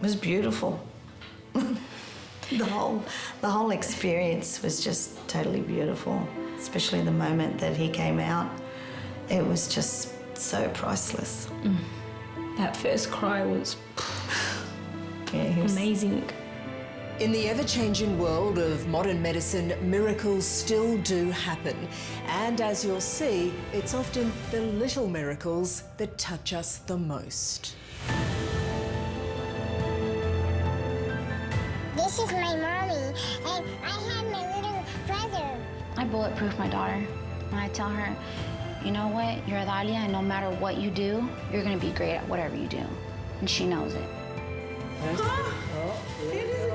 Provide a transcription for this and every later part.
was beautiful. The whole experience was just totally beautiful, especially the moment that he came out. It was just so priceless. That first cry was Yeah, amazing. In the ever-changing world of modern medicine, miracles still do happen. And as you'll see, it's often the little miracles that touch us the most. This is my mommy, and I have my little brother. I bulletproof my daughter. And I tell her, you know what, you're Dalia, and no matter what you do, you're gonna be great at whatever you do. And she knows it. It is a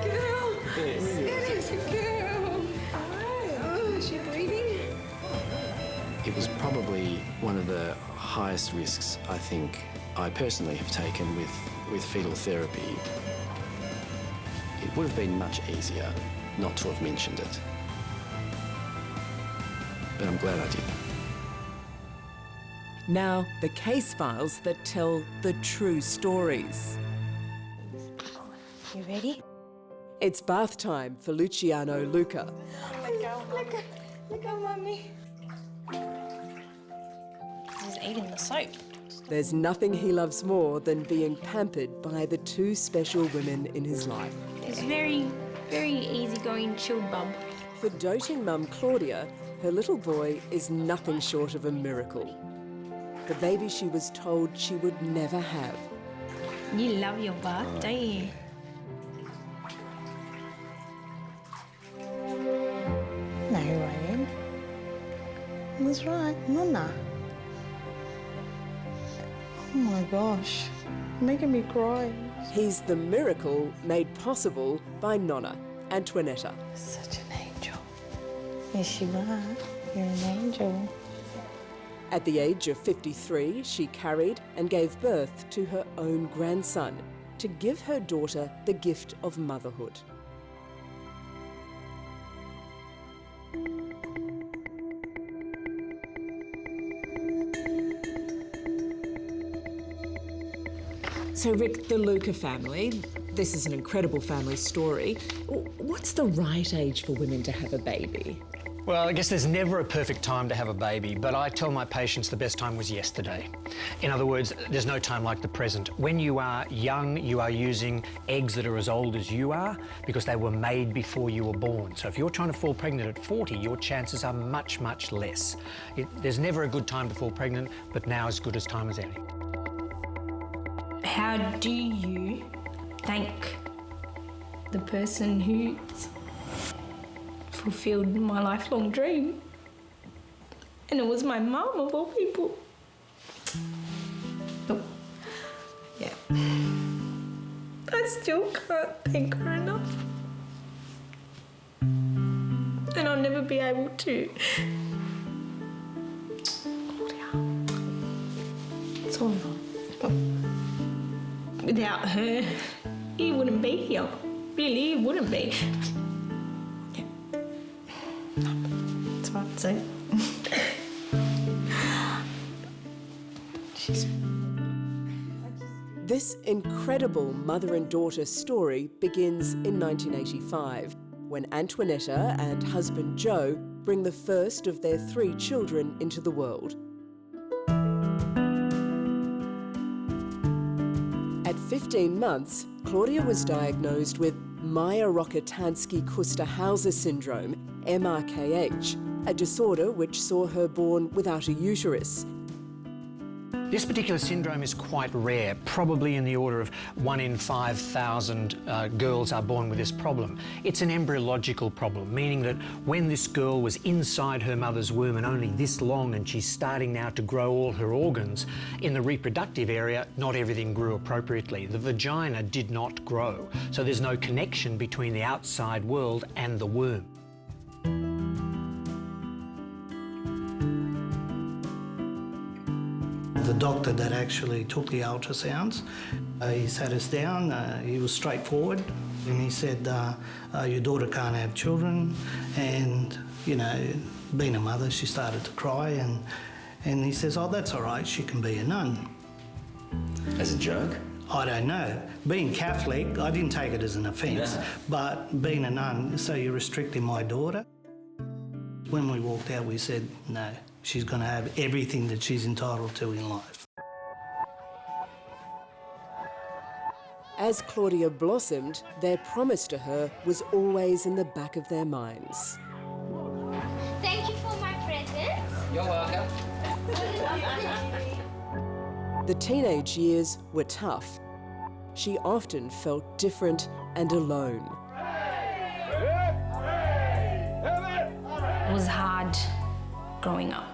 girl. It is a girl. Oh, is she breathing? It was probably one of the highest risks I think I personally have taken with fetal therapy. It would have been much easier not to have mentioned it. But I'm glad I did. Now, the case files that tell the true stories. You ready? It's bath time for Luciano Luca. Look at mommy. He's eating the soap. There's nothing he loves more than being pampered by the two special women in his life. It's very, very easygoing, chilled bub. For doting mum Claudia, her little boy is nothing short of a miracle. The baby she was told she would never have. You love your bath, don't you? No, Ryan. That's right, Nonna. Oh my gosh, you're making me cry. He's the miracle made possible by Nonna, Antoinetta. Such an angel. Yes, you are. You're an angel. At the age of 53, she carried and gave birth to her own grandson to give her daughter the gift of motherhood. So Rick, the Luca family, this is an incredible family story. What's the right age for women to have a baby? Well, I guess there's never a perfect time to have a baby, but I tell my patients the best time was yesterday. In other words, there's no time like the present. When you are young, you are using eggs that are as old as you are because they were made before you were born. So if you're trying to fall pregnant at 40, your chances are much, much less. There's never a good time to fall pregnant, but now is as good a time as any. How do you thank the person who fulfilled my lifelong dream? And it was my mum, of all people. Oh. Yeah. I still can't thank her enough. And I'll never be able to. Claudia. It's all wrong. Without her, he wouldn't be here. Really, he wouldn't be. That's what I'd say. This incredible mother and daughter story begins in 1985, when Antoinetta and husband Joe bring the first of their 3 children into the world. At 15 months, Claudia was diagnosed with Mayer-Rokitansky-Kuster-Hauser syndrome, MRKH, a disorder which saw her born without a uterus. This particular syndrome is quite rare, probably in the order of 1 in 5,000 girls are born with this problem. It's an embryological problem, meaning that when this girl was inside her mother's womb and only this long and she's starting now to grow all her organs, in the reproductive area, not everything grew appropriately. The vagina did not grow, so there's no connection between the outside world and the womb. The doctor that actually took the ultrasounds, he sat us down, he was straightforward, and he said, your daughter can't have children, and, you know, being a mother, she started to cry, and he says, oh, that's all right, she can be a nun. As a joke? I don't know. Being Catholic, I didn't take it as an offence, but being a nun, so you're restricting my daughter. When we walked out, we said, no, she's going to have everything that she's entitled to in life. As Claudia blossomed, their promise to her was always in the back of their minds. Thank you for my present. You're welcome. The teenage years were tough. She often felt different and alone. It was hard growing up,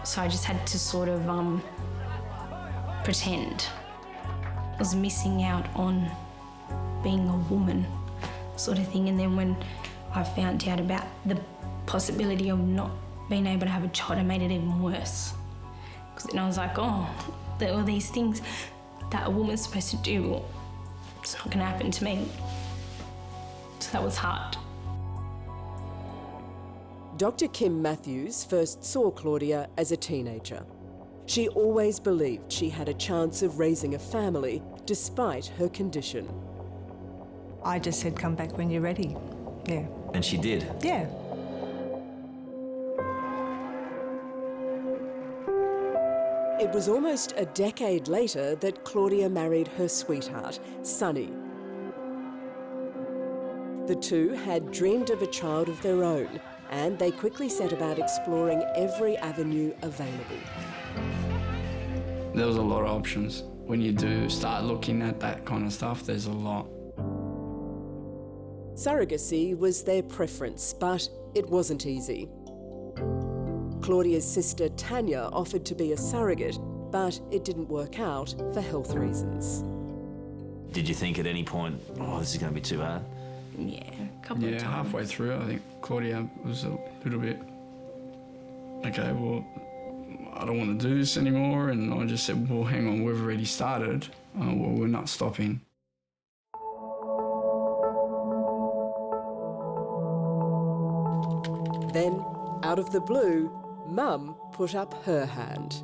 so I just had to sort of pretend. I was missing out on being a woman, sort of thing. And then when I found out about the possibility of not being able to have a child, it made it even worse. Because then I was like, oh, there are all these things that a woman's supposed to do. Well, it's not going to happen to me. So that was hard. Dr. Kim Matthews first saw Claudia as a teenager. She always believed she had a chance of raising a family despite her condition. I just said, come back when you're ready. Yeah. And she did? Yeah. It was almost a decade later that Claudia married her sweetheart, Sonny. The two had dreamed of a child of their own, and they quickly set about exploring every avenue available. There was a lot of options. When you do start looking at that kind of stuff, there's a lot. Surrogacy was their preference, but it wasn't easy. Claudia's sister Tanya offered to be a surrogate, but it didn't work out for health reasons. Did you think at any point, oh, this is going to be too hard? Yeah, a couple of times. Yeah, halfway through, I think Claudia was a little bit, okay, well, I don't want to do this anymore. And I just said, well, hang on, we've already started. Well, we're not stopping. Then, out of the blue, Mum put up her hand.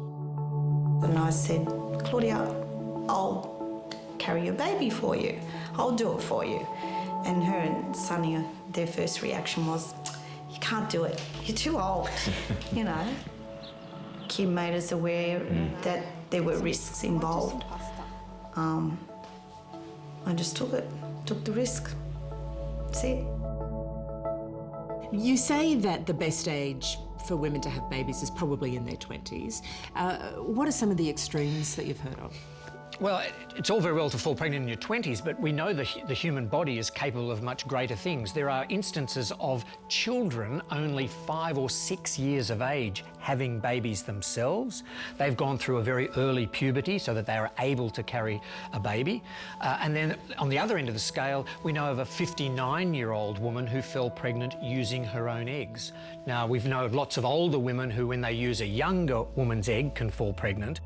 And I said, Claudia, I'll carry your baby for you. I'll do it for you. And her and Sonny, their first reaction was, you can't do it. You're too old, you know. Kim made us aware that there were risks involved. I just took the risk. That's it. You say that the best age for women to have babies is probably in their 20s. What are some of the extremes that you've heard of? Well, it's all very well to fall pregnant in your 20s, but we know the human body is capable of much greater things. There are instances of children only 5 or 6 years of age having babies themselves. They've gone through a very early puberty so that they are able to carry a baby. And then on the other end of the scale, we know of a 59-year-old woman who fell pregnant using her own eggs. Now, we've known of lots of older women who, when they use a younger woman's egg, can fall pregnant.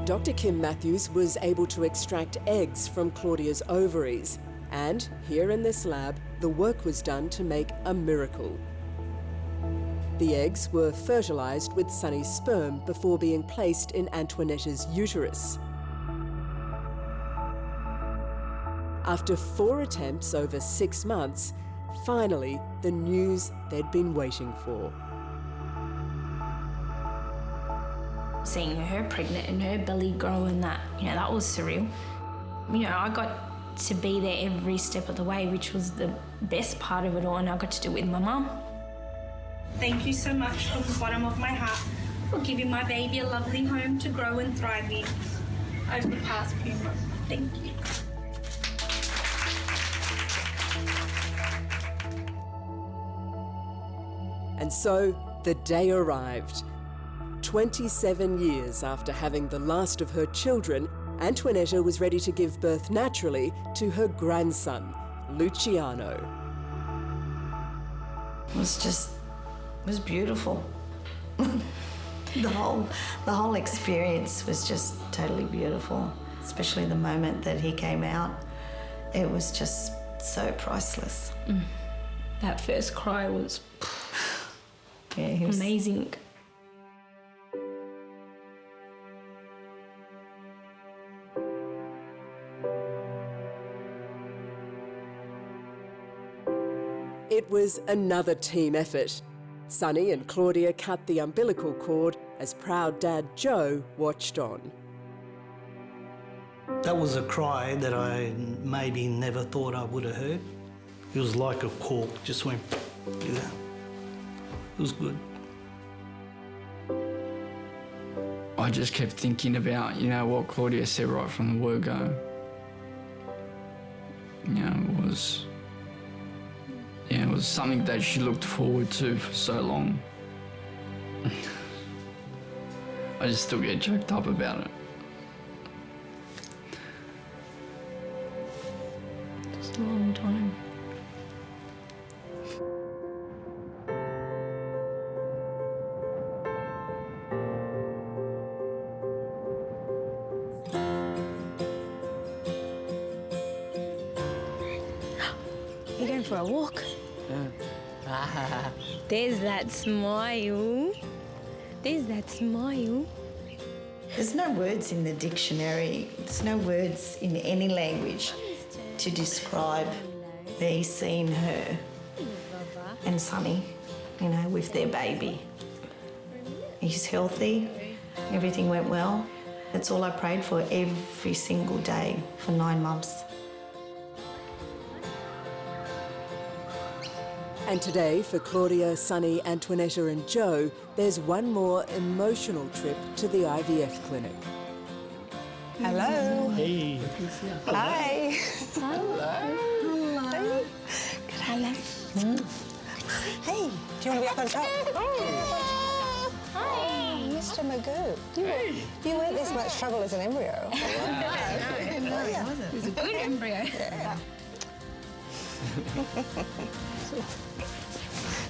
Dr. Kim Matthews was able to extract eggs from Claudia's ovaries, and here in this lab, the work was done to make a miracle. The eggs were fertilised with Sonny's sperm before being placed in Antoinetta's uterus. After 4 attempts over 6 months, finally, the news they'd been waiting for. Seeing her pregnant and her belly grow and that, that was surreal. I got to be there every step of the way, which was the best part of it all, and I got to do it with my mum. Thank you so much from the bottom of my heart for giving my baby a lovely home to grow and thrive in over the past few months. Thank you. And so the day arrived. 27 years after having the last of her children, Antoinetta was ready to give birth naturally to her grandson, Luciano. It was beautiful. The whole experience was just totally beautiful, especially the moment that he came out. It was just so priceless. That first cry was he was amazing. It was another team effort. Sonny and Claudia cut the umbilical cord as proud dad Joe watched on. That was a cry that I maybe never thought I would have heard. It was like a cork, just went, yeah. It was good. I just kept thinking about, you know, what Claudia said right from the word go. You know, it was something that she looked forward to for so long. I just still get choked up about it. It's a long time. You're going for a walk? Yeah. There's that smile. There's that smile. There's no words in the dictionary, there's no words in any language to describe me seeing her and Sonny, you know, with their baby. He's healthy, everything went well. That's all I prayed for every single day for 9 months. And today, for Claudia, Sonny, Antoinetta and Joe, there's one more emotional trip to the IVF clinic. Hello. Hey. Hi. Hello. Hello. Hey, do you want to be up on top? Hi. Mr. Magoo. You weren't this much trouble as an embryo. No, it wasn't. It was a good embryo. Yeah.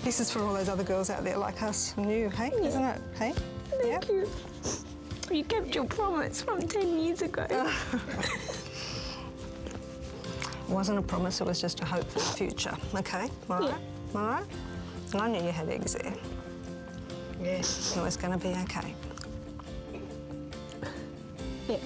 This is for all those other girls out there like us, new, hey, isn't it? Hey? Thank you. You kept your promise from 10 years ago. It wasn't a promise, it was just a hope for the future, okay? All right? Yeah. All right? And I knew you had eggs there. Yes. It was going to be okay. Yeah.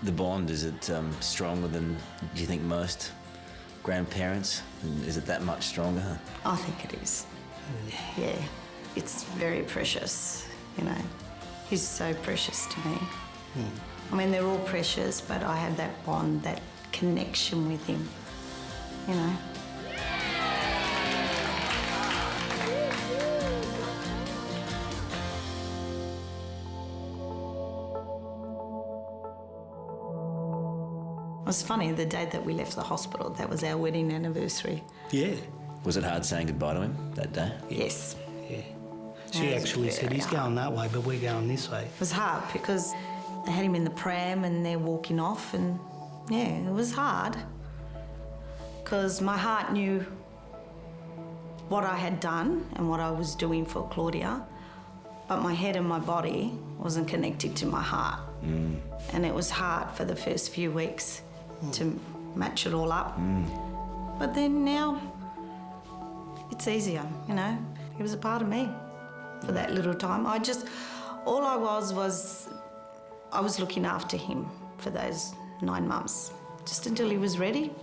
The bond, is it stronger than you think most grandparents? Is it that much stronger? I think it is. Yeah, it's very precious, you know. He's so precious to me. I mean, they're all precious, but I have that bond, that connection with him, you know. It was funny, the day that we left the hospital, that was our wedding anniversary. Yeah. Was it hard saying goodbye to him that day? Yes. Yeah. She actually said, he's going that way, but we're going this way. It was hard because they had him in the pram and they're walking off, and yeah, it was hard because my heart knew what I had done and what I was doing for Claudia, but my head and my body wasn't connected to my heart. And it was hard for the first few weeks to match it all up. But then now, it's easier, you know. He was a part of me for that little time. All I was I was looking after him for those 9 months, just until he was ready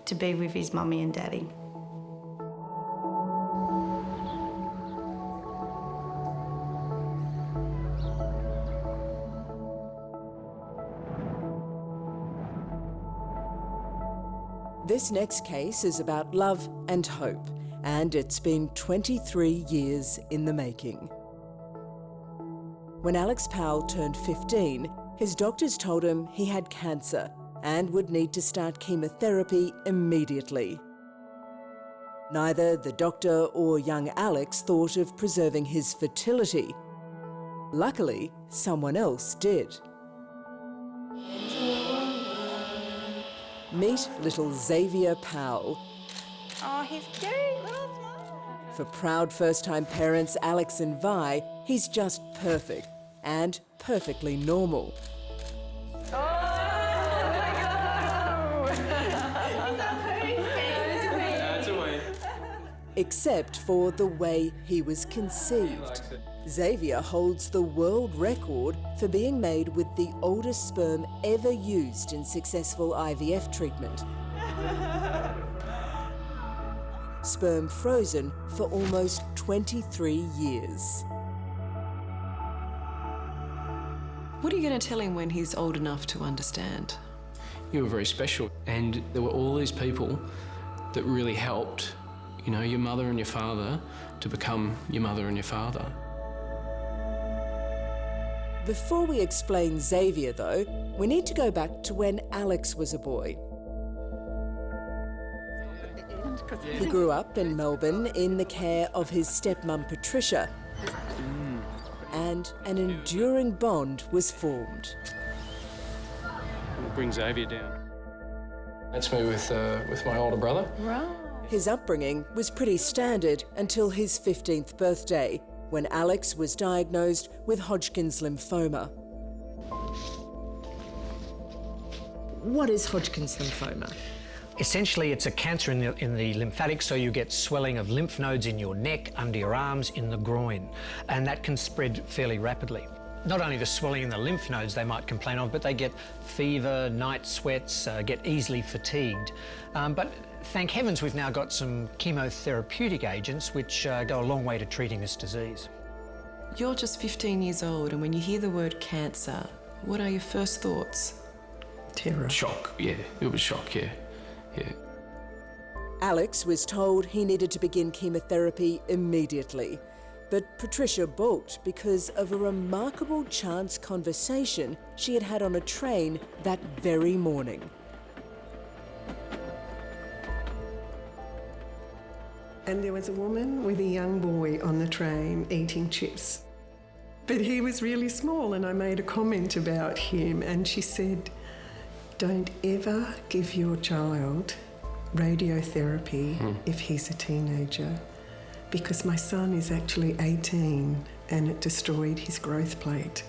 to be with his mummy and daddy. This next case is about love and hope, and it's been 23 years in the making. When Alex Powell turned 15, his doctors told him he had cancer and would need to start chemotherapy immediately. Neither the doctor or young Alex thought of preserving his fertility. Luckily, someone else did. Meet little Xavier Powell. Oh, he's cute, little smile. For proud first-time parents Alex and Vi, he's just perfect and perfectly normal. except for the way he was conceived. Xavier holds the world record for being made with the oldest sperm ever used in successful IVF treatment. Sperm frozen for almost 23 years. What are you going to tell him when he's old enough to understand? You were very special, and there were all these people that really helped, you know, your mother and your father to become your mother and your father. Before we explain Xavier, though, we need to go back to when Alex was a boy. He grew up in Melbourne in the care of his stepmum Patricia, and an enduring bond was formed. We'll bring Xavier down. That's me with my older brother. Right. His upbringing was pretty standard until his 15th birthday, when Alex was diagnosed with Hodgkin's lymphoma. What is Hodgkin's lymphoma? Essentially, it's a cancer in the lymphatics, so you get swelling of lymph nodes in your neck, under your arms, in the groin, and that can spread fairly rapidly. Not only the swelling in the lymph nodes they might complain of, but they get fever, night sweats, get easily fatigued. But thank heavens we've now got some chemotherapeutic agents which go a long way to treating this disease. You're just 15 years old, and when you hear the word cancer, what are your first thoughts? Terror. Shock, yeah. It was shock, yeah. Yeah. Alex was told he needed to begin chemotherapy immediately, but Patricia balked because of a remarkable chance conversation she had had on a train that very morning. And there was a woman with a young boy on the train eating chips. But he was really small, and I made a comment about him, and she said, "Don't ever give your child radiotherapy if he's a teenager, because my son is actually 18 and it destroyed his growth plate."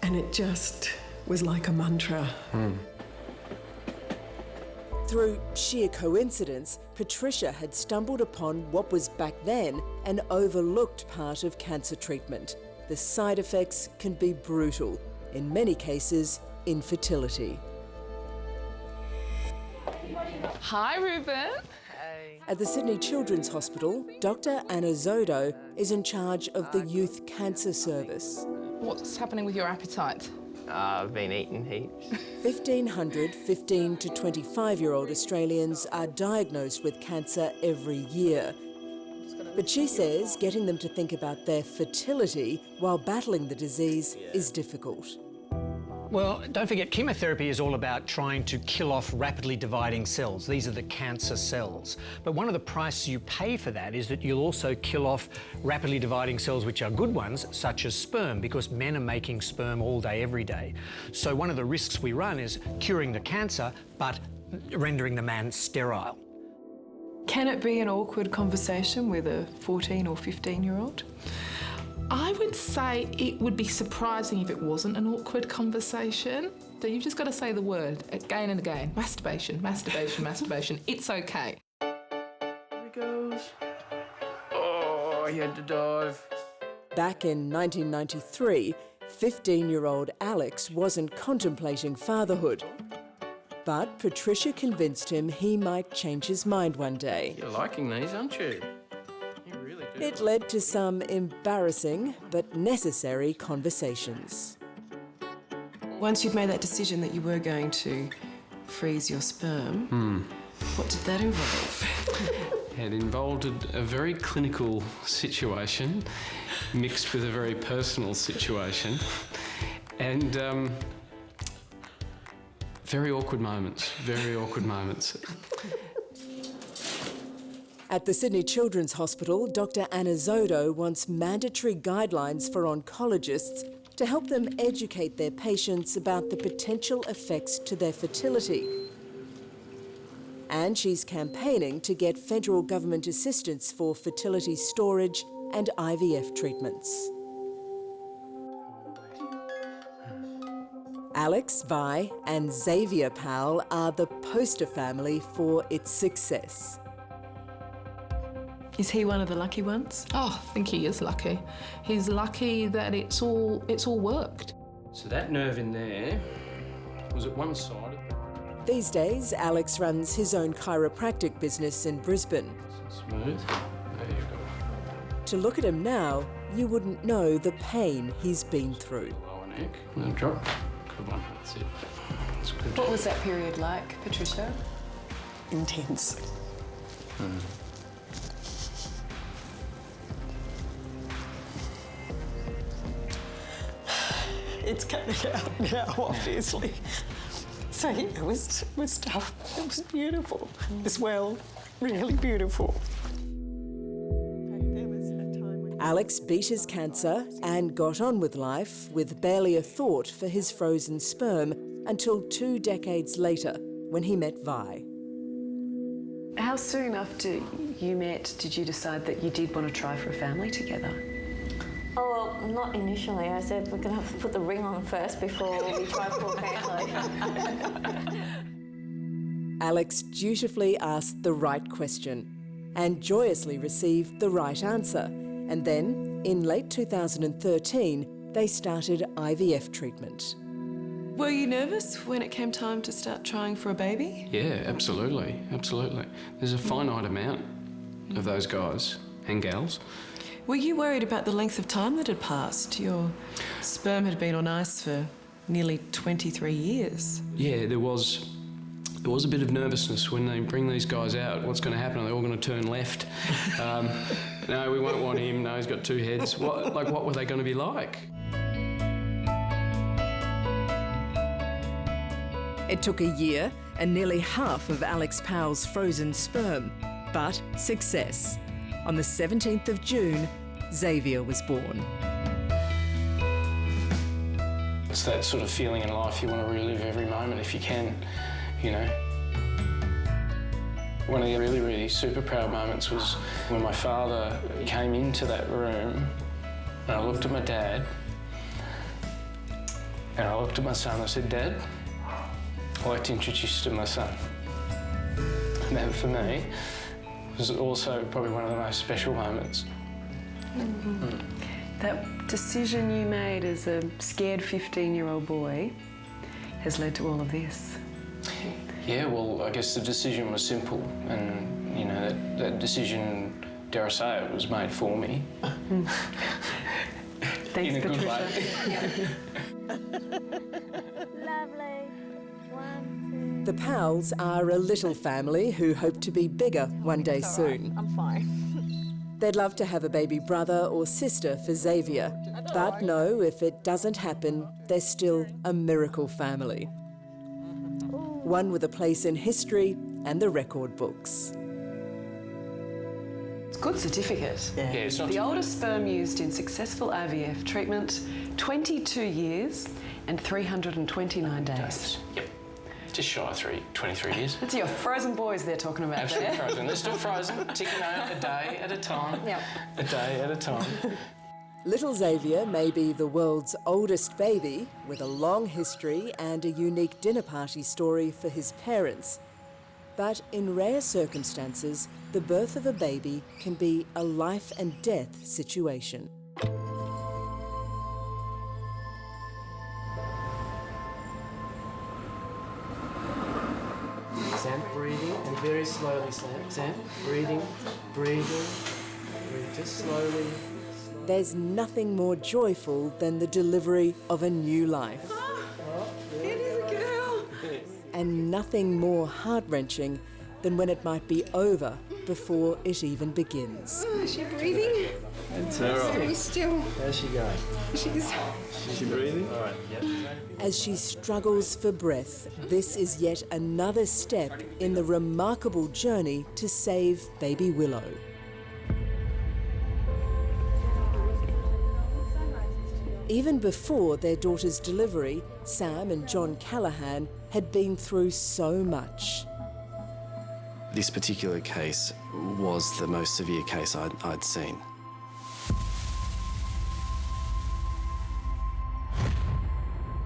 And it just was like a mantra. Through sheer coincidence, Patricia had stumbled upon what was back then an overlooked part of cancer treatment. The side effects can be brutal, in many cases, infertility. Hi, Ruben. At the Sydney Children's Hospital, Dr. Anna Zodo is in charge of the Youth Cancer Service. What's happening with your appetite? I've been eating heaps. 1,500 15 to 25-year-old Australians are diagnosed with cancer every year. But she says getting them to think about their fertility while battling the disease is difficult. Well, don't forget, chemotherapy is all about trying to kill off rapidly dividing cells. These are the cancer cells. But one of the prices you pay for that is that you'll also kill off rapidly dividing cells which are good ones, such as sperm, because men are making sperm all day, every day. So one of the risks we run is curing the cancer, but rendering the man sterile. Can it be an awkward conversation with a 14 or 15-year-old? I would say it would be surprising if it wasn't an awkward conversation. So you've just got to say the word again and again. Masturbation, masturbation, masturbation. It's okay. There he goes. Oh, he had to dive. Back in 1993, 15-year-old Alex wasn't contemplating fatherhood. But Patricia convinced him he might change his mind one day. You're liking these, aren't you? It led to some embarrassing but necessary conversations. Once you'd made that decision that you were going to freeze your sperm, what did that involve? It involved a very clinical situation mixed with a very personal situation, and very awkward moments, very awkward moments. At the Sydney Children's Hospital, Dr. Anna Zodo wants mandatory guidelines for oncologists to help them educate their patients about the potential effects to their fertility. And she's campaigning to get federal government assistance for fertility storage and IVF treatments. Alex, Vi and Xavier Powell are the poster family for its success. Is he one of the lucky ones? Oh, I think he is lucky. He's lucky that it's all worked. So that nerve in there was at one side. These days, Alex runs his own chiropractic business in Brisbane. Smooth. There you go. To look at him now, you wouldn't know the pain he's been through. Lower neck. And then drop. Good one. That's it. That's good. What was that period like, Patricia? Intense. It's coming out now, obviously. So yeah, it was tough. It was beautiful as well, really beautiful. Alex beat his cancer and got on with life with barely a thought for his frozen sperm until 2 decades later when he met Vi. How soon after you met did you decide that you did want to try for a family together? Oh, well, not initially. I said we're going to have to put the ring on first before we try for a family. Alex dutifully asked the right question and joyously received the right answer. And then, in late 2013, they started IVF treatment. Were you nervous when it came time to start trying for a baby? Yeah, absolutely, absolutely. There's a finite amount of those guys and gals. Were you worried about the length of time that had passed? Your sperm had been on ice for nearly 23 years. Yeah, there was a bit of nervousness when they bring these guys out. What's going to happen? Are they all going to turn left? No, we won't want him. No, he's got 2 heads. What were they going to be like? It took a year and nearly half of Alex Powell's frozen sperm, but success. On the 17th of June, Xavier was born. It's that sort of feeling in life you want to relive every moment if you can, you know. One of the really, really super proud moments was when my father came into that room and I looked at my dad and I looked at my son and I said, "Dad, I'd like to introduce you to my son." And that for me was also probably one of the most special moments. That decision you made as a scared 15-year-old boy has led to all of this. Yeah, well, I guess the decision was simple, and you know that decision, dare I say it, was made for me. Thanks, in a good Patricia. Lovely. 1, 2. The Powells are a little family who hope to be bigger one day soon. I'm fine. They'd love to have a baby brother or sister for Xavier, but no, if it doesn't happen, they're still a miracle family. One with a place in history and the record books. It's a good certificate. Yeah, it's not the oldest sperm used in successful IVF treatment, 22 years and 329 days. Yep. Just shy of 23 years. That's your frozen boys they're talking about. Absolutely there. frozen. They're still frozen, ticking out a day at a time. Yep. A day at a time. Little Xavier may be the world's oldest baby, with a long history and a unique dinner party story for his parents. But in rare circumstances, the birth of a baby can be a life and death situation. Sam, breathing, and very slowly, Sam. Breathing, breathing, just slowly. There's nothing more joyful than the delivery of a new life. It is a girl. And nothing more heart-wrenching than when it might be over before it even begins. Oh, is she breathing? Very still. How's she going? She's... Is she breathing? All right, yep. As she struggles for breath, this is yet another step in the remarkable journey to save baby Willow. Even before their daughter's delivery, Sam and John Callahan had been through so much. This particular case was the most severe case I'd seen.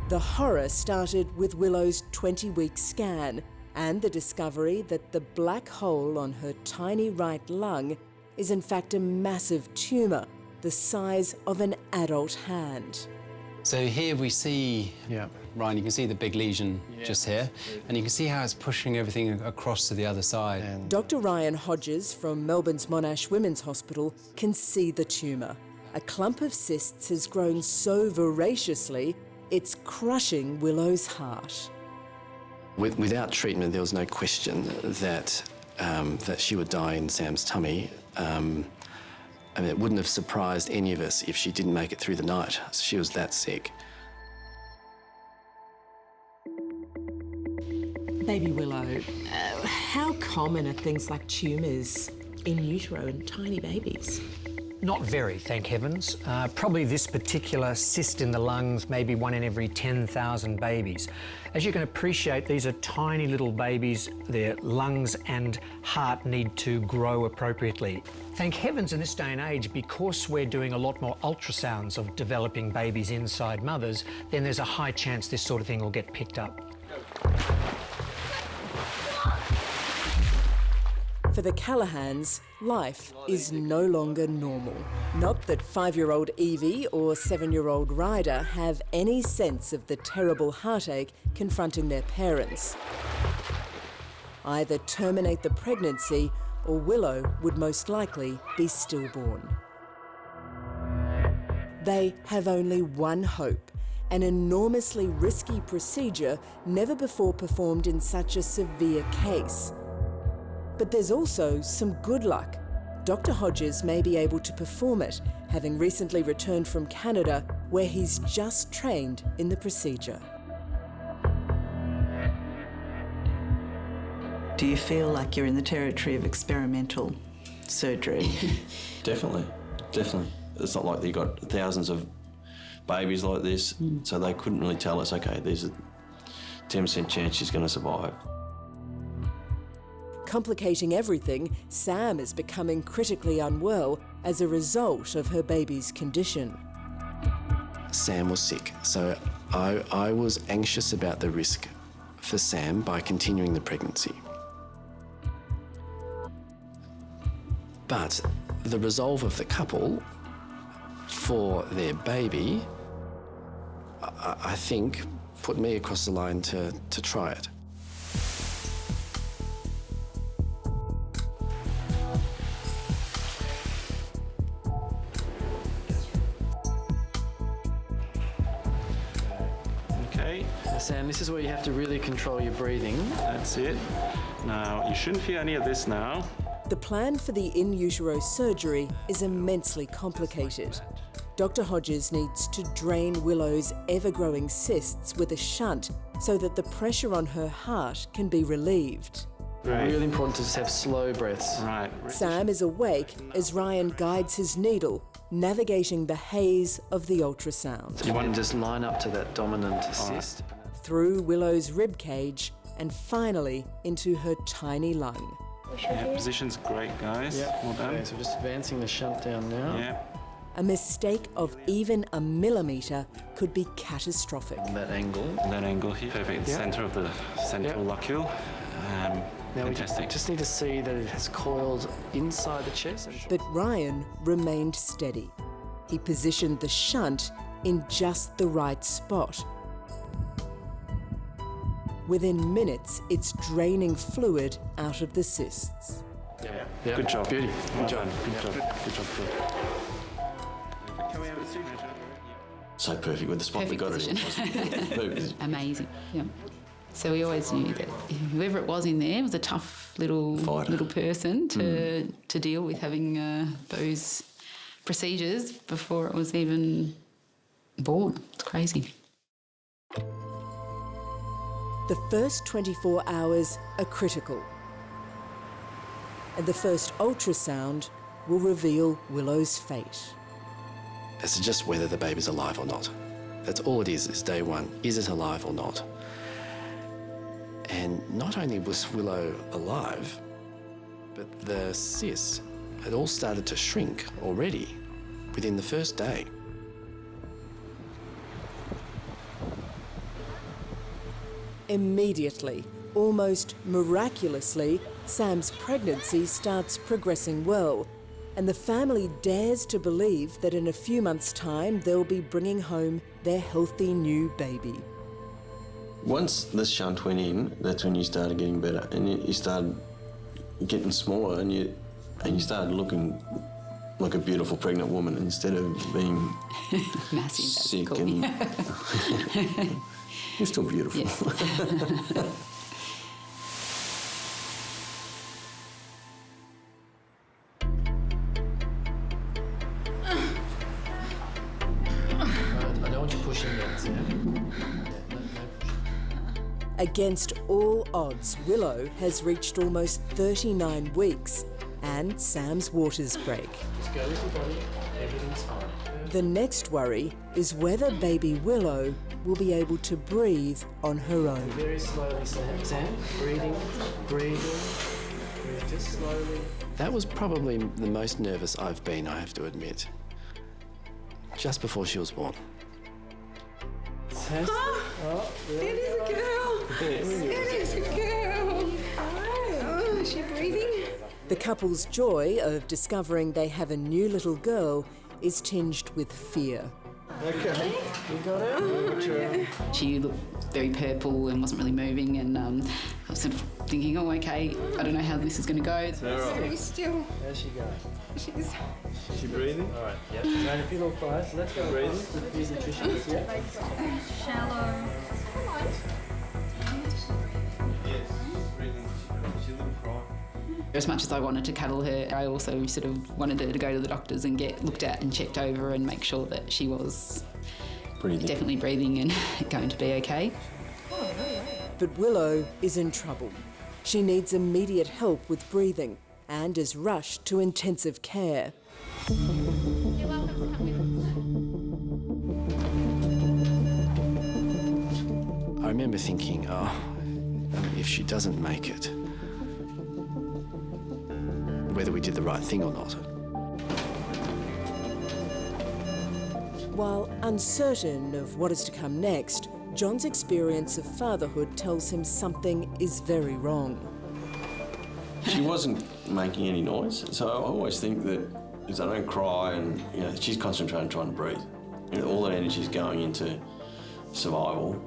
The horror started with Willow's 20-week scan and the discovery that the black hole on her tiny right lung is in fact a massive tumour, the size of an adult hand. So here we see, Ryan, you can see the big lesion just here, and you can see how it's pushing everything across to the other side. Dr. Ryan Hodges from Melbourne's Monash Women's Hospital can see the tumour. A clump of cysts has grown so voraciously, it's crushing Willow's heart. Without treatment, there was no question that that she would die in Sam's tummy. I mean, it wouldn't have surprised any of us if she didn't make it through the night. She was that sick. Baby Willow, how common are things like tumours in utero in tiny babies? Not very, thank heavens. Probably this particular cyst in the lungs, maybe 1 in every 10,000 babies. As you can appreciate, these are tiny little babies. Their lungs and heart need to grow appropriately. Thank heavens in this day and age, because we're doing a lot more ultrasounds of developing babies inside mothers, then there's a high chance this sort of thing will get picked up. For the Callahans, life is no longer normal. Not that 5-year-old Evie or 7-year-old Ryder have any sense of the terrible heartache confronting their parents. Either terminate the pregnancy or Willow would most likely be stillborn. They have only one hope, an enormously risky procedure never before performed in such a severe case. But there's also some good luck. Dr. Hodges may be able to perform it, having recently returned from Canada, where he's just trained in the procedure. Do you feel like you're in the territory of experimental surgery? Definitely. It's not like they got thousands of babies like this, so they couldn't really tell us, okay, there's a 10% chance she's going to survive. Complicating everything, Sam is becoming critically unwell as a result of her baby's condition. Sam was sick, so I was anxious about the risk for Sam by continuing the pregnancy. But the resolve of the couple for their baby, I think, put me across the line to try it. Sam, this is where you have to really control your breathing. That's it. Now, you shouldn't feel any of this now. The plan for the in utero surgery is immensely complicated. Dr. Hodges needs to drain Willow's ever-growing cysts with a shunt so that the pressure on her heart can be relieved. Right. Really important to just have slow breaths. Right. Sam is awake as Ryan guides his needle, navigating the haze of the ultrasound. You want to just line up to that dominant cyst. Through Willow's rib cage and finally into her tiny lung. Yeah, position's great, guys. Yeah. Well done. Okay, so just advancing the shunt down now. Yeah. A mistake of even a millimetre could be catastrophic. That angle. That angle here, perfect. The centre of the central locule. Now fantastic. we just need to see that it has coiled inside the chest. But Ryan remained steady. He positioned the shunt in just the right spot. Within minutes, it's draining fluid out of the cysts. Yeah. Good job. Beauty. Good job. Good job. Can we have a signature? So perfect with the spot we got it in. Amazing. Yeah. So we always knew that whoever it was in there was a tough little person to deal with having those procedures before it was even born. It's crazy. The first 24 hours are critical. And the first ultrasound will reveal Willow's fate. It's just whether the baby's alive or not. That's all it is day one. Is it alive or not? And not only was Willow alive, but the cysts had all started to shrink already within the first day. Immediately, almost miraculously, Sam's pregnancy starts progressing well, and the family dares to believe that in a few months' time they'll be bringing home their healthy new baby. Once the shunt went in, that's when you started getting better, and you started getting smaller, and you started looking like a beautiful pregnant woman instead of being sick and you're still beautiful. Yes. I don't want you pushing yet, Sam. Against all odds, Willow has reached almost 39 weeks and Sam's waters break. Just go with your body, everything's fine. The next worry is whether baby Willow will be able to breathe on her own. Very slowly, Sam. Sam, breathing, breathe just slowly. That was probably the most nervous I've been, I have to admit. Just before she was born. Oh, it is a girl. It is a girl. Oh, is she breathing? The couple's joy of discovering they have a new little girl is tinged with fear. Okay, you got it. She looked very purple and wasn't really moving, and I was sort of thinking, oh, okay, I don't know how this is going to go. Very still. How's she going? She's... Is she breathing? All right, yep. Trying to feel all quiet, so let's go breathing with these nutritionists, yeah? Shallow. Yes, breathing. She's a little cry. As much as I wanted to cuddle her, I also sort of wanted her to go to the doctors and get looked at and checked over and make sure that she was definitely breathing and going to be okay. But Willow is in trouble. She needs immediate help with breathing and is rushed to intensive care. I remember thinking, oh, if she doesn't make it, whether we did the right thing or not. While uncertain of what is to come next, John's experience of fatherhood tells him something is very wrong. She wasn't making any noise, so I always think that if I don't cry and she's concentrating trying to breathe. All that energy is going into survival.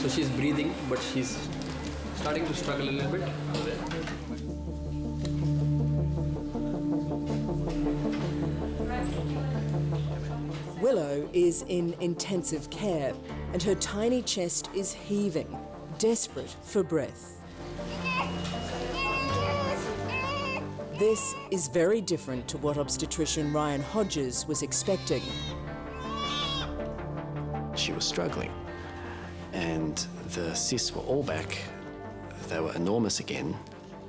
So she's breathing, but she's starting to struggle a little bit. Willow is in intensive care and her tiny chest is heaving, desperate for breath. This is very different to what obstetrician Ryan Hodges was expecting. She was struggling, and the cysts were all back. They were enormous again.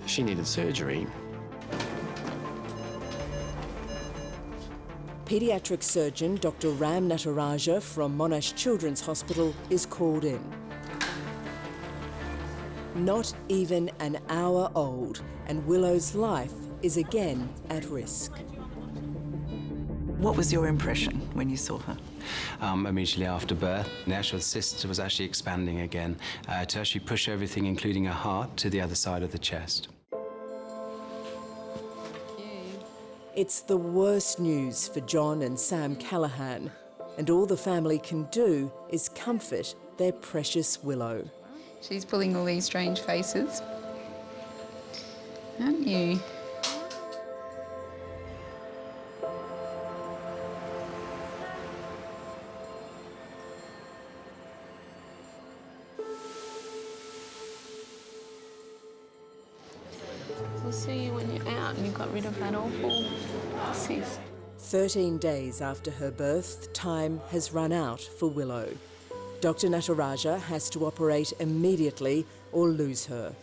She needed surgery. Paediatric surgeon Dr. Ram Nataraja from Monash Children's Hospital is called in. Not even an hour old, and Willow's life is again at risk. What was your impression when you saw her? Immediately after birth, the actual cyst was actually expanding again to actually push everything, including her heart, to the other side of the chest. It's the worst news for John and Sam Callahan, and all the family can do is comfort their precious Willow. She's pulling all these strange faces, aren't you? We'll see you when you're out and you've got rid of that awful cyst. 13 days after her birth, time has run out for Willow. Dr. Nataraja has to operate immediately or lose her.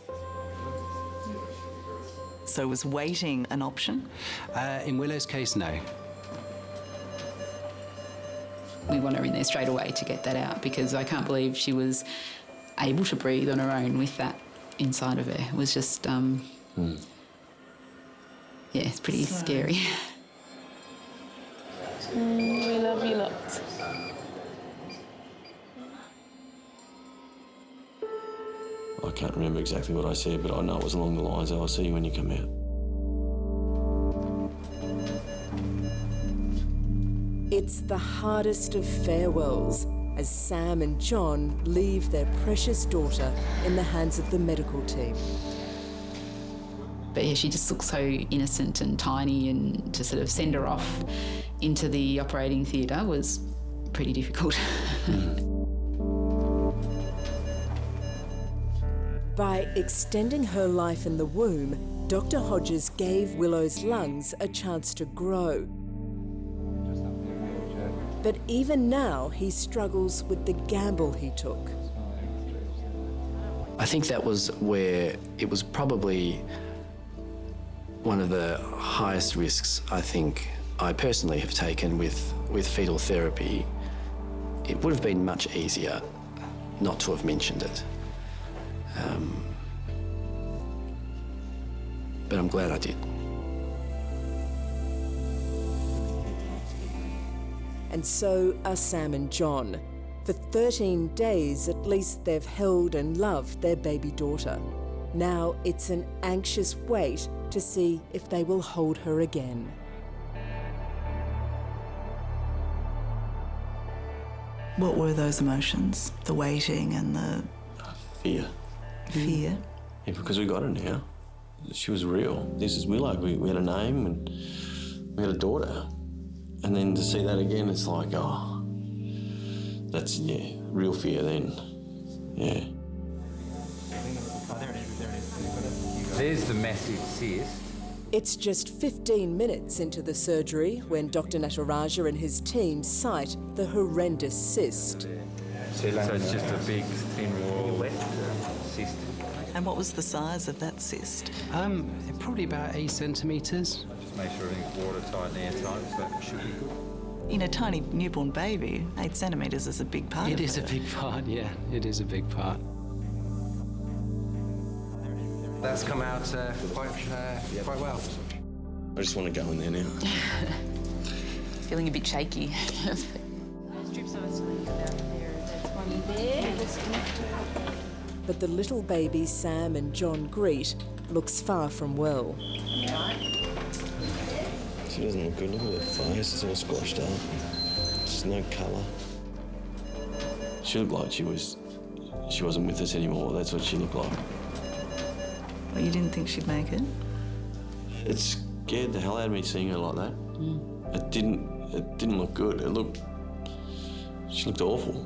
So was waiting an option? In Willow's case, no. We want her in there straight away to get that out, because I can't believe she was able to breathe on her own with that inside of her. It was just, yeah, it's pretty scary. We love you lots. I can't remember exactly what I said, but I know it was along the lines of, I'll see you when you come out. It's the hardest of farewells as Sam and John leave their precious daughter in the hands of the medical team. But yeah, she just looked so innocent and tiny, and to sort of send her off into the operating theatre was pretty difficult. By extending her life in the womb, Dr. Hodges gave Willow's lungs a chance to grow. But even now, he struggles with the gamble he took. I think that was where it was probably one of the highest risks I think I personally have taken with fetal therapy. It would have been much easier not to have mentioned it. But I'm glad I did. And so are Sam and John. For 13 days at least, they've held and loved their baby daughter. Now it's an anxious wait to see if they will hold her again. What were those emotions? The waiting and the... Fear. Fear? Yeah, because we got her now. She was real. This is Willow. We had a name and we had a daughter. And then to see that again, it's like, oh, that's, yeah, real fear then. Yeah. There's the massive cyst. It's just 15 minutes into the surgery when Dr. Nataraja and his team sight the horrendous cyst. So it's just a big, thin wall cyst. And what was the size of that cyst? Probably about 8 centimetres. Just make sure everything's watertight and airtight, so that should be good. In a tiny newborn baby, 8 centimetres is a big part of it. It is a big part, yeah. It is a big part. That's come out quite well. I just want to go in there now. Feeling a bit shaky. But the little baby Sam and John greet looks far from well. She doesn't look good. Look at her face. It's all squashed up. There's no colour. She looked like she wasn't with us anymore. That's what she looked like. Well, you didn't think she'd make it? It scared the hell out of me seeing her like that. It didn't look good. She looked awful.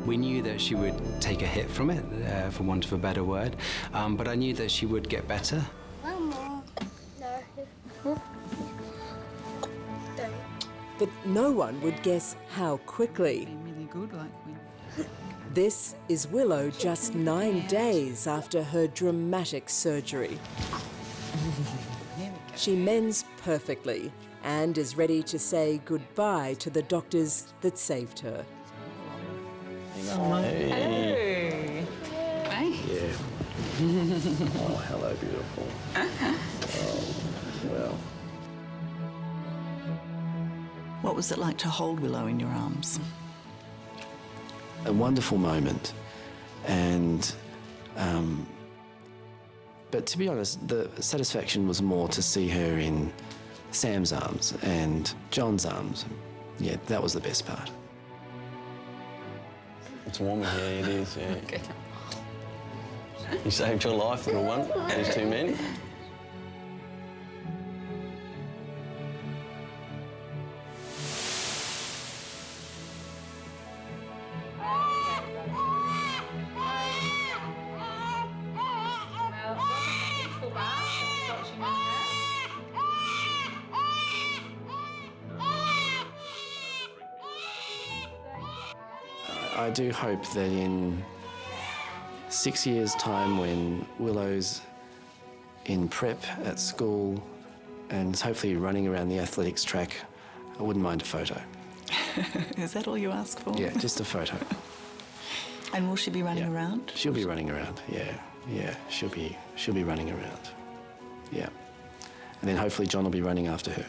We knew that she would take a hit from it, for want of a better word, but I knew that she would get better. But no one would guess how quickly. Really good, This is Willow just 9 days after her dramatic surgery. She mends perfectly and is ready to say goodbye to the doctors that saved her. Hey. Hey. Yeah. Oh, hello, beautiful. Oh, well. What was it like to hold Willow in your arms? A wonderful moment, and but to be honest, the satisfaction was more to see her in Sam's arms and John's arms. Yeah, that was the best part. It's warm in here, it is, yeah. Okay. You saved your life, little one. There's 2 men. I do hope that in 6 years' time, when Willow's in prep at school and hopefully running around the athletics track, I wouldn't mind a photo. Is that all you ask for? Yeah, just a photo. And will she be running around? She'll be running around, yeah. She'll be running around, yeah. And then hopefully John will be running after her.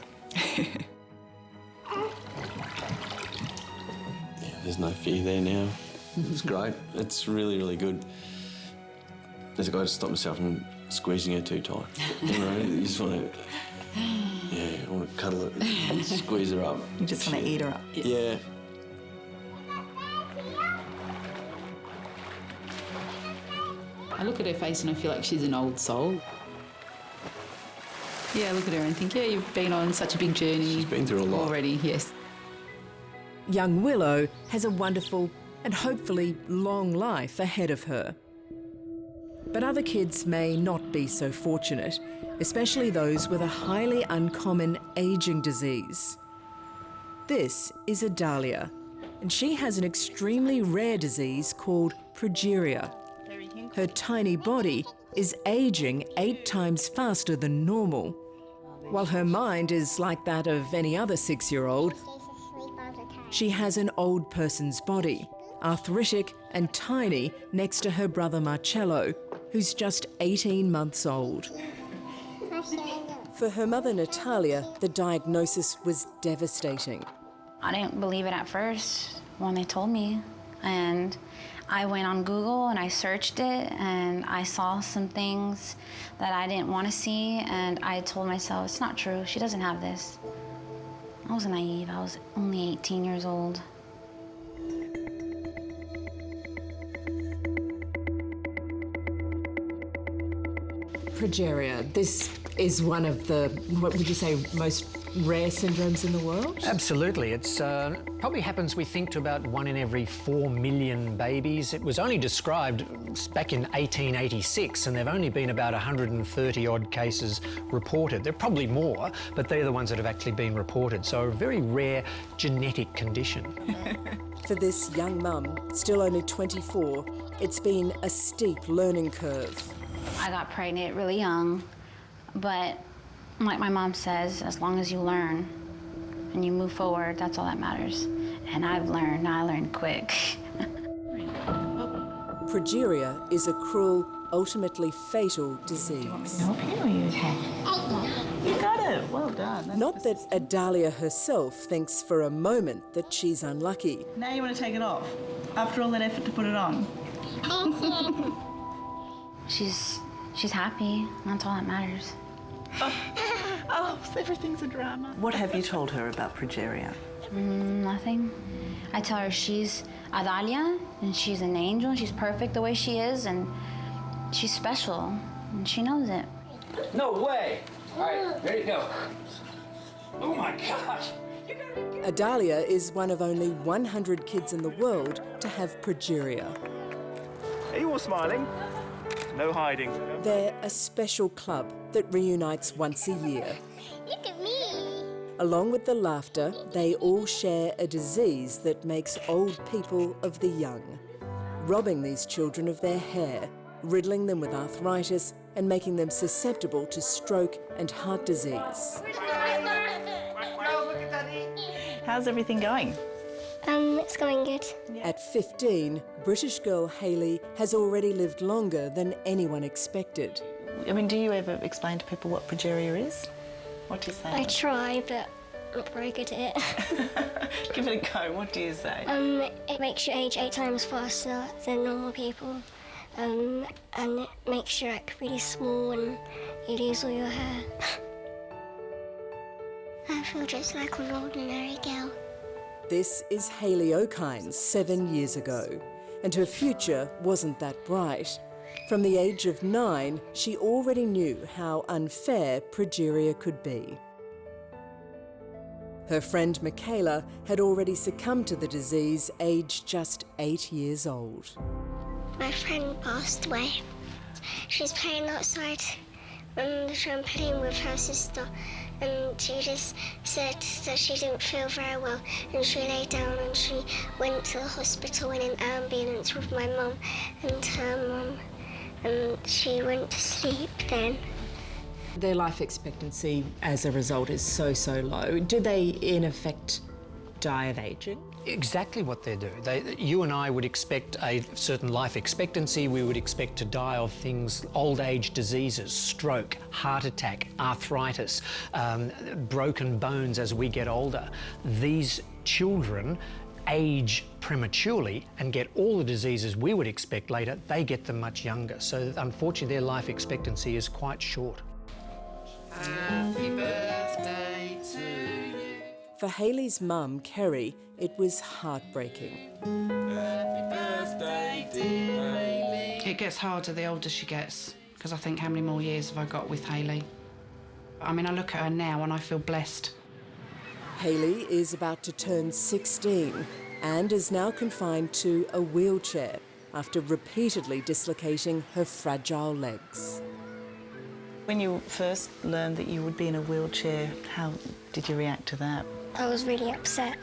There's no fear there now. It's great. It's really, really good. There's a guy to stop myself from squeezing her too tight. You know, you just want to, I want to cuddle it and squeeze her up. You just want to eat her up. Yeah. I look at her face and I feel like she's an old soul. Yeah, I look at her and think, yeah, you've been on such a big journey. She's been through a lot. Already, yes. Young Willow has a wonderful and hopefully long life ahead of her. But other kids may not be so fortunate, especially those with a highly uncommon ageing disease. This is Adalia, and she has an extremely rare disease called Progeria. Her tiny body is ageing 8 times faster than normal, while her mind is like that of any other 6-year-old. She has an old person's body, arthritic and tiny next to her brother Marcello, who's just 18 months old. For her mother Natalia, the diagnosis was devastating. I didn't believe it at first when they told me, and I went on Google and I searched it and I saw some things that I didn't want to see, and I told myself, it's not true, she doesn't have this. I was naive, I was only 18 years old. Progeria, this is one of the, what would you say, most rare syndromes in the world? Absolutely. It's probably happens, we think, to about 1 in every 4 million babies. It was only described back in 1886, and there have only been about 130 odd cases reported. There are probably more, but they're the ones that have actually been reported. So a very rare genetic condition. For this young mum, still only 24, it's been a steep learning curve. I got pregnant really young, but like my mom says, as long as you learn and you move forward, that's all that matters. And I've learned, I learned quick. Progeria is a cruel, ultimately fatal disease. No pain, you got it. Well done. Not that Adalia herself thinks for a moment that she's unlucky. Now you want to take it off, after all that effort to put it on. She's happy. That's all that matters. Oh, everything's a drama. What have you told her about Progeria? Nothing. I tell her she's Adalia, and she's an angel. She's perfect the way she is, and she's special, and she knows it. No way! All right, ready to go. Oh my gosh! Adalia is one of only 100 kids in the world to have Progeria. Are you all smiling? No hiding. They're a special club that reunites once a year. Look at me! Along with the laughter, they all share a disease that makes old people of the young, robbing these children of their hair, riddling them with arthritis and making them susceptible to stroke and heart disease. How's everything going? It's going good. At 15, British girl Hayley has already lived longer than anyone expected. I mean, do you ever explain to people what Progeria is? What do you say? I try, but I'm not very good at it. Give it a go. What do you say? It makes you age 8 times faster than normal people. And it makes you act really small and you lose all your hair. I feel just like an ordinary girl. This is Hayley O'Kines 7 years ago, and her future wasn't that bright. From the age of 9, she already knew how unfair Progeria could be. Her friend Michaela had already succumbed to the disease, aged just 8 years old. My friend passed away. She's playing outside on the trampoline with her sister, and she just said that she didn't feel very well, and she lay down and she went to the hospital in an ambulance with my mum and her mum, and she went to sleep then. Their life expectancy as a result is so low. Do they, in effect, die of ageing? Exactly what they do. You and I would expect a certain life expectancy. We would expect to die of things, old age diseases, stroke, heart attack, arthritis, broken bones as we get older. These children age prematurely and get all the diseases we would expect later, they get them much younger. So unfortunately, their life expectancy is quite short. Happy birthday to you. For Hayley's mum, Kerry, it was heartbreaking. Happy birthday, dear Hayley. It gets harder the older she gets, because I think, how many more years have I got with Hayley? I mean, I look at her now and I feel blessed. Hayley is about to turn 16 and is now confined to a wheelchair after repeatedly dislocating her fragile legs. When you first learned that you would be in a wheelchair, how did you react to that? I was really upset.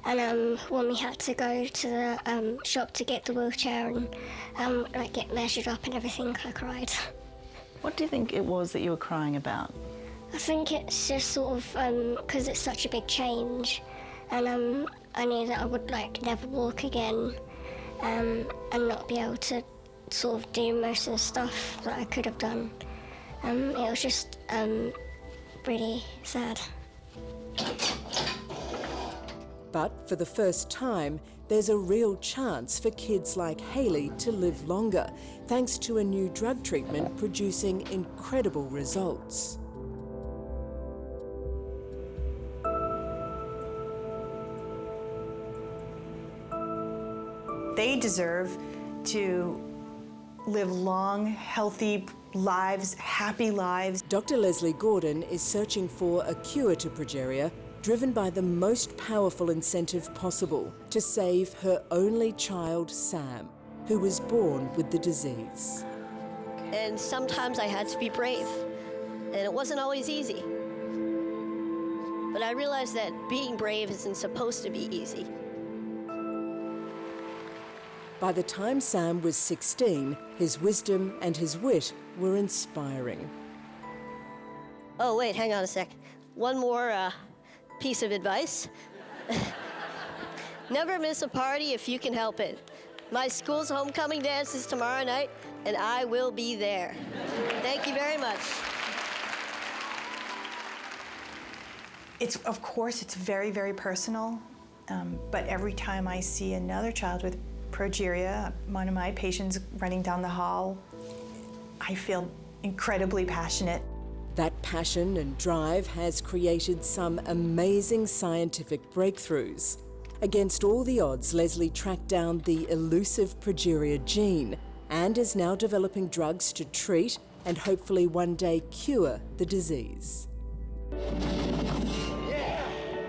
And when we had to go to the shop to get the wheelchair and like get measured up and everything, I cried. What do you think it was that you were crying about? I think it's just sort of because it's such a big change, and I knew that I would like never walk again, and not be able to sort of do most of the stuff that I could have done. It was just really sad. But for the first time, there's a real chance for kids like Hayley to live longer, thanks to a new drug treatment producing incredible results. They deserve to live long, healthy lives, happy lives. Dr. Leila Gordon is searching for a cure to progeria, driven by the most powerful incentive possible to save her only child, Sam, who was born with the disease. And sometimes I had to be brave, and it wasn't always easy. But I realized that being brave isn't supposed to be easy. By the time Sam was 16, his wisdom and his wit were inspiring. Oh, wait, hang on a sec. One more piece of advice. Never miss a party if you can help it. My school's homecoming dance is tomorrow night, and I will be there. Thank you very much. Of course, it's very, very personal, but every time I see another child with progeria, one of my patients running down the hall, I feel incredibly passionate. That passion and drive has created some amazing scientific breakthroughs. Against all the odds, Leslie tracked down the elusive progeria gene and is now developing drugs to treat and hopefully one day cure the disease.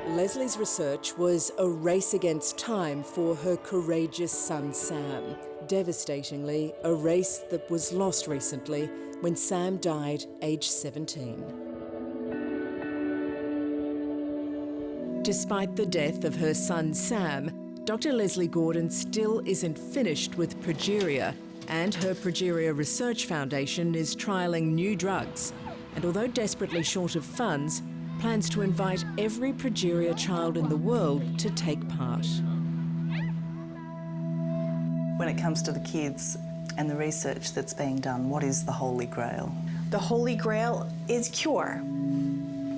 Leslie's research was a race against time for her courageous son, Sam. Devastatingly, a race that was lost recently when Sam died aged 17. Despite the death of her son, Sam, Dr. Leila Gordon still isn't finished with progeria, and her Progeria Research Foundation is trialling new drugs. And although desperately short of funds, plans to invite every progeria child in the world to take part. When it comes to the kids and the research that's being done, what is the Holy Grail? The Holy Grail is cure.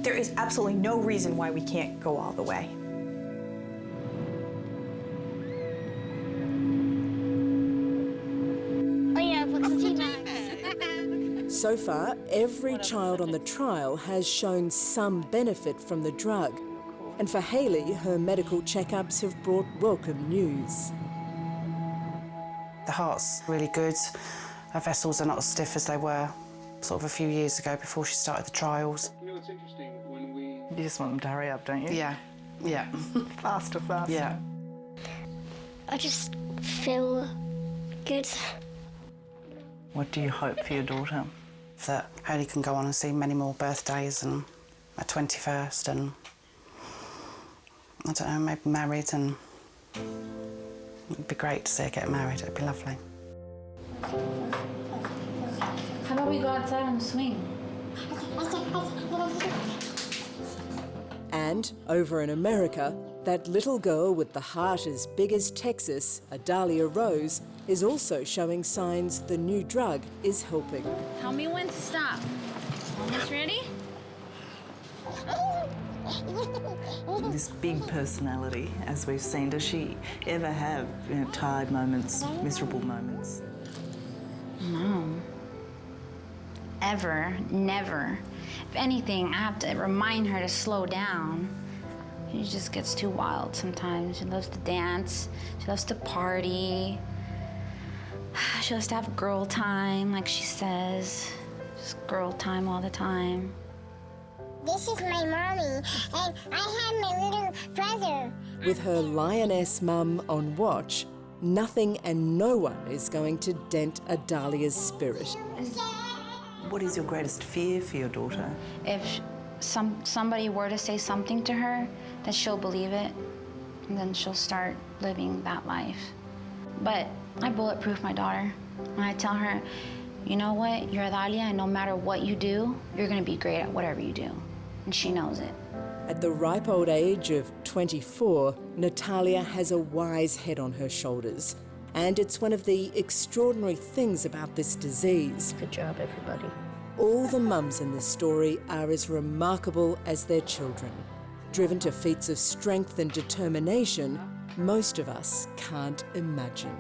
There is absolutely no reason why we can't go all the way. Oh yeah, what's the tea time? So far, every child on the trial has shown some benefit from the drug. And for Hayley, her medical checkups have brought welcome news. The heart's really good. Her vessels are not as stiff as they were sort of a few years ago before she started the trials. You know, it's interesting when we... You just want them to hurry up, don't you? Yeah, yeah. Faster, faster. Yeah. I just feel good. What do you hope for your daughter? That Hayley can go on and see many more birthdays and a 21st and, I don't know, maybe married, and it'd be great to see her get married. It'd be lovely. How about we go outside and swing? And over in America, that little girl with the heart as big as Texas, Adalia Rose, is also showing signs the new drug is helping. Tell me when to stop. Almost ready? this big personality, as we've seen. Does she ever have, you know, tired moments, miserable moments? No. Ever. Never. If anything, I have to remind her to slow down. She just gets too wild sometimes. She loves to dance. She loves to party. She loves to have girl time, like she says. Just girl time all the time. This is my mommy, and I have my little brother. With her lioness mum on watch, nothing and no one is going to dent Adalia's spirit. What is your greatest fear for your daughter? If somebody were to say something to her, that she'll believe it, and then she'll start living that life. But I bulletproof my daughter, and I tell her, you know what, you're Adalia, and no matter what you do, you're gonna be great at whatever you do. And she knows it. At the ripe old age of 24, Natalia has a wise head on her shoulders. And it's one of the extraordinary things about this disease. Good job, everybody. All the mums in this story are as remarkable as their children. Driven to feats of strength and determination most of us can't imagine.